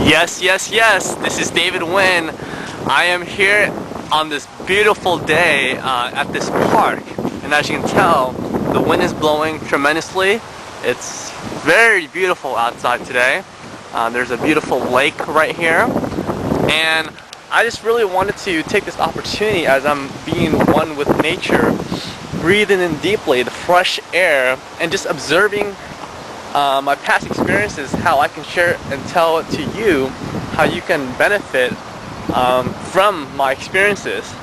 Yes, yes, yes. This is David Wynn. I am here on this beautiful day at this park, and as you can tell, the wind is blowing tremendously. It's very beautiful outside today. There's a beautiful lake right here, and I just really wanted to take this opportunity as I'm being one with nature, breathing in deeply the fresh air, and just observing my past experiences, how I can share and tell it to you, how you can benefit from my experiences.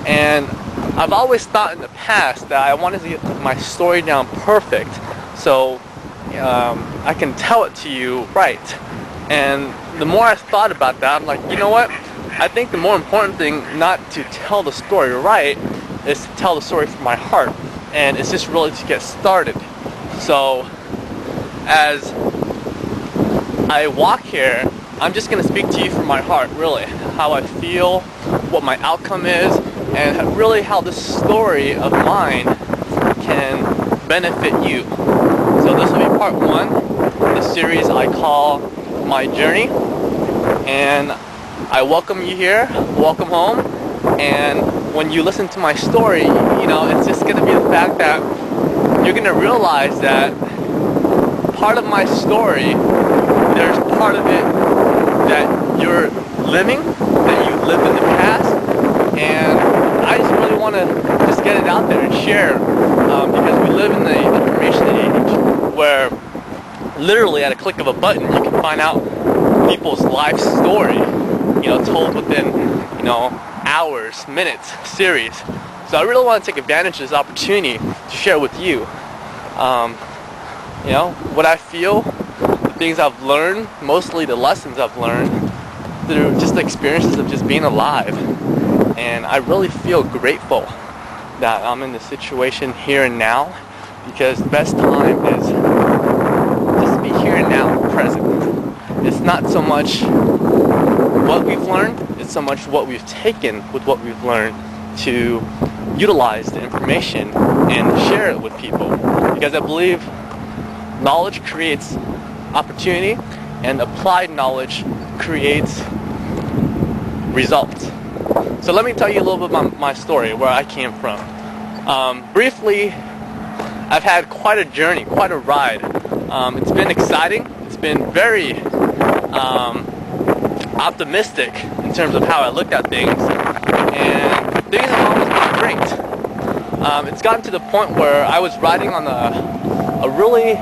And I've always thought in the past that I wanted to get my story down perfect, so I can tell it to you right. And the more I thought about that, I'm like, you know what? I think the more important thing, not to tell the story right, is to tell the story from my heart. And it's just really to get started. So as I walk here, I'm just going to speak to you from my heart, really. How I feel, what my outcome is, and really how this story of mine can benefit you. So this will be part one in the series I call My Journey. And I welcome you here, welcome home. And when you listen to my story, you know, it's just going to be the fact that you're going to realize that part of my story, there's part of it that you're living, that you lived in the past, and I just really want to just get it out there and share, because we live in the information age where literally at a click of a button you can find out people's life story, you know, told within, you know, hours, minutes, series. So I really want to take advantage of this opportunity to share with you. You know, what I feel, the things I've learned, mostly the lessons I've learned through just the experiences of just being alive. And I really feel grateful that I'm in this situation here and now, because the best time is just to be here and now, present. It's not so much what we've learned, it's so much what we've taken with what we've learned to utilize the information and share it with people. Because I believe knowledge creates opportunity, and applied knowledge creates results. So let me tell you a little bit about my story, where I came from. Briefly, I've had quite a journey, quite a ride. It's been exciting. It's been very optimistic in terms of how I looked at things, and things have always been great. It's gotten to the point where I was riding on a really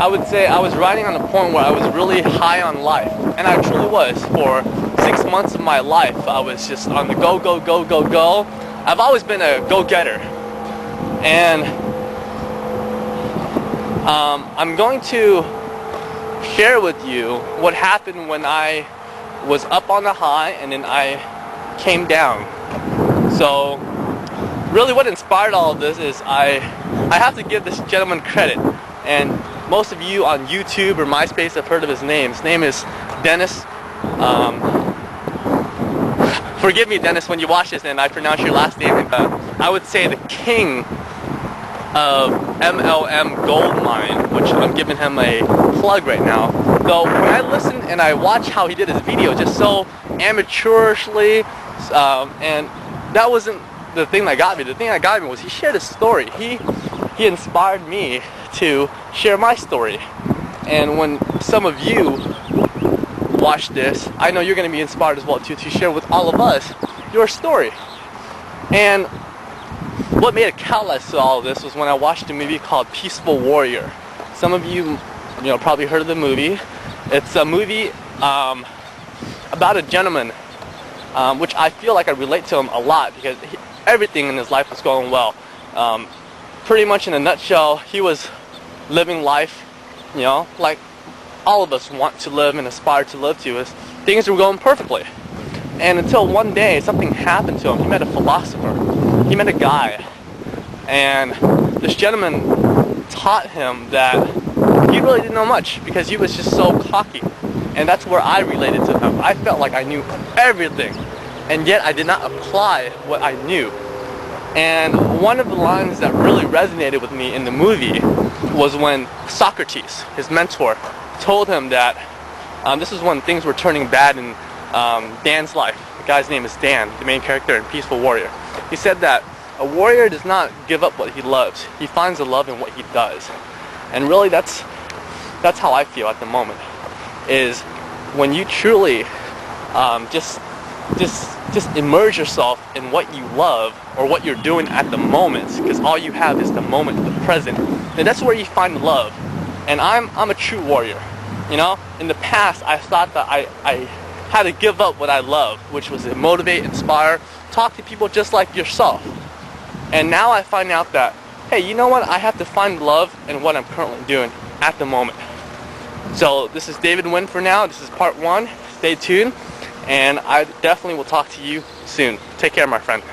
I would say I was riding on a point where I was really high on life, and I truly was. For 6 months of my life, I was just on the go, go, go, go, go. I've always been a go-getter, and I'm going to share with you what happened when I was up on the high and then I came down. So really what inspired all of this is I have to give this gentleman credit, and most of you on YouTube or MySpace have heard of his name. His name is Dennis. Forgive me, Dennis, when you watch this and I pronounce your last name. I would say the king of MLMPowerGoldMine, which I'm giving him a plug right now. Though when I listen and I watch how he did his video, just so amateurishly, and that wasn't the thing that got me. The thing that got me was he shared his story. He inspired me to share my story. And when some of you watch this, I know you're going to be inspired as well to share with all of us your story. And what made a catalyst to all of this was when I watched a movie called Peaceful Warrior. Some of you know, probably heard of the movie. It's a movie about a gentleman, which I feel like I relate to him a lot, because everything in his life was going well. Pretty much in a nutshell, he was living life, you know, like all of us want to live and aspire to live to, is things were going perfectly. And until one day something happened to him. He met a philosopher. He met a guy. And this gentleman taught him that he really didn't know much, because he was just so cocky. And that's where I related to him. I felt like I knew everything, and yet I did not apply what I knew. And one of the lines that really resonated with me in the movie was when Socrates, his mentor, told him that This is when things were turning bad in Dan's life. The guy's name is Dan, the main character in Peaceful Warrior. He said that a warrior does not give up what he loves. He finds the love in what he does. And really that's how I feel at the moment, is when you truly just immerse yourself in what you love or what you're doing at the moment, because all you have is the moment, the present, and that's where you find love. And I'm a true warrior. You know, in the past I thought that I had to give up what I love, which was to motivate, inspire, talk to people just like yourself. And now I find out that, hey, you know what, I have to find love in what I'm currently doing at the moment. So this is David Wynn for now. This is part 1. Stay tuned, and I definitely will talk to you soon. Take care, my friend.